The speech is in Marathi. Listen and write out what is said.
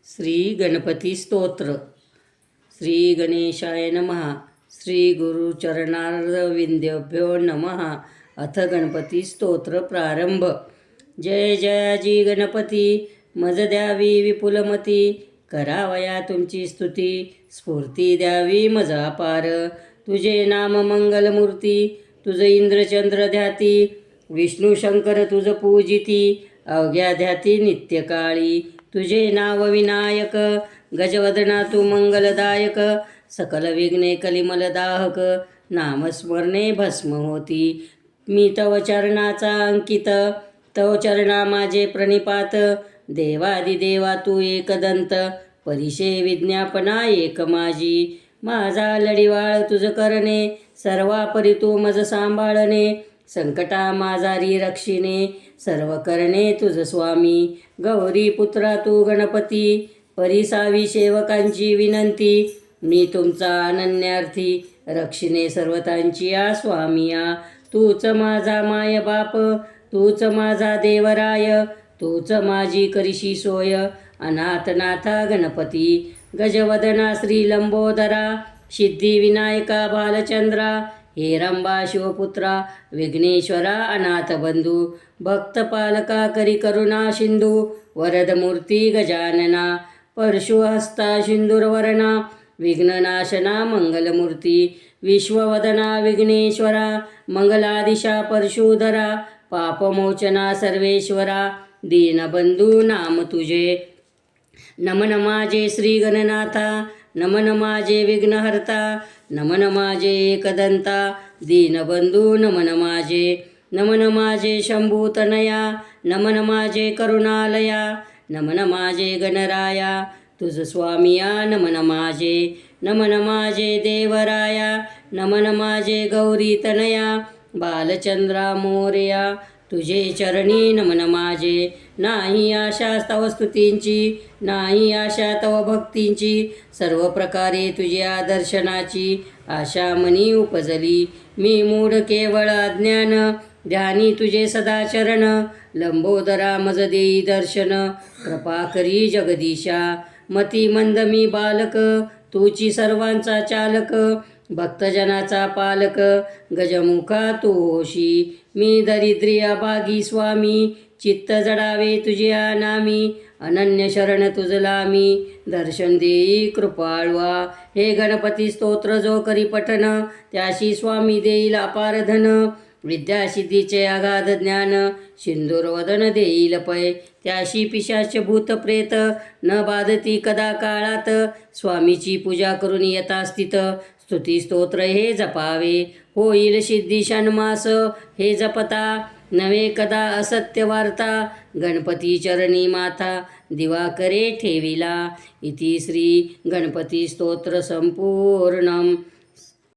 श्री गणपती स्तोत्र. श्री गणेशाय नमः. श्री गुरुचरणारविंदेभ्यो नमः. अथ गणपती स्तोत्र प्रारंभ. जय जयाजी गणपती, मज द्यावी विपुलमती. करावया तुमची स्तुती, स्फूर्ती द्यावी मज अपार. तुझे नाम मंगलमूर्ती, तुझ इंद्रचंद्र ध्याती. विष्णू शंकर तुझ पूजिती, अवघ्या ध्याती नित्यकाळी. तुझे नाव विनायक, गजवदना तू मंगलदायक. सकल विघ्ने कलिमलदाहक, नामस्मरणे भस्म होती. मी तव चरणाचा अंकित, तव चरणा माझे प्रणिपात. देवादिदेवा तू एकदंत, परिशे विज्ञापना एक माझी. माझा लढिवाळ तुझ करणे, सर्वापरी तू मज सांभाळणे. संकटा माझारी रक्षिणे, सर्व करणे तुझ स्वामी. गौरी पुत्रा तू गणपती, परिसावी सेवकांची विनंती. मी तुमचा अनन्यार्थी, रक्षिणे सर्वतांची या स्वामिया. तूच माझा माय बाप, तूच माझा देवराय. तूच माझी करिशी सोय, अनाथनाथा गणपती. गजवदना श्री लंबोदरा, सिद्धिविनायका बालचंद्रा. हेरंबा शिवपुत्रा, विघ्नेश्वरा अनाथ बंधू. भक्तपालका करी करुणा सिंधू, वरदमूर्ती गजानना. परशुहस्ता सिंदूरवर्णा, विघ्ननाशना मंगलमूर्ती. विश्ववदना विघ्नेश्वरा, मंगलादिशा परशुधरा. पापमोचना सर्वेश्वरा, दीनबंधू नाम तुझे. नमन माझे श्री गणनाथा, नमन माझे विघ्नहर्ता. नमन माझे एकदंता, दीनबंधू नमन माझे. नमन माझे शंभूतनया, नमन माझे करुणालया. नमन माझे गणराया, तुझ स्वामिया नमन माझे. नमन माझे देवराया, नमन माझे गौरीतनया. बालचंद्रा मोरया, तुझे चरणी नमन माझे. नाही आशा तव स्तुतींची, नाही आशा तव भक्तींची. सर्व प्रकारे तुझ्या दर्शनाची, आशा मनी उपजली. मी मूढ केवळ अज्ञान, ध्यानी तुझे सदा चरण. लंबोदरा मज देई दर्शन, कृपा करी जगदीशा. मती मंद मी बालक, तूची सर्वांचा चालक. भक्तजनाचा पालक, गजमुखा तू होशी. मी दरिद्री अभागी स्वामी, चित्त जडावे तुझ्या नामी. अनन्य शरण तुझला मी, दर्शन देई कृपाळवा. हे गणपती स्तोत्र जो करी पठन, त्याशी स्वामी देईल अपार धन. विद्यासिद्धीचे अगाध ज्ञान, सिंदूरवदन देईल पै. त्याशी पिशाच भूत प्रेत, न बाधती कदा काळात. स्वामीची पूजा करून येता स्थित, स्तुती स्तोत्र हे जपावे. होईल सिद्धी षण्मास हे जपता, नवे कदा असत्य वार्ता. गणपती चरणी माथा, दिवाकरे ठेविला. इति श्री गणपती स्तोत्र संपूर्णम.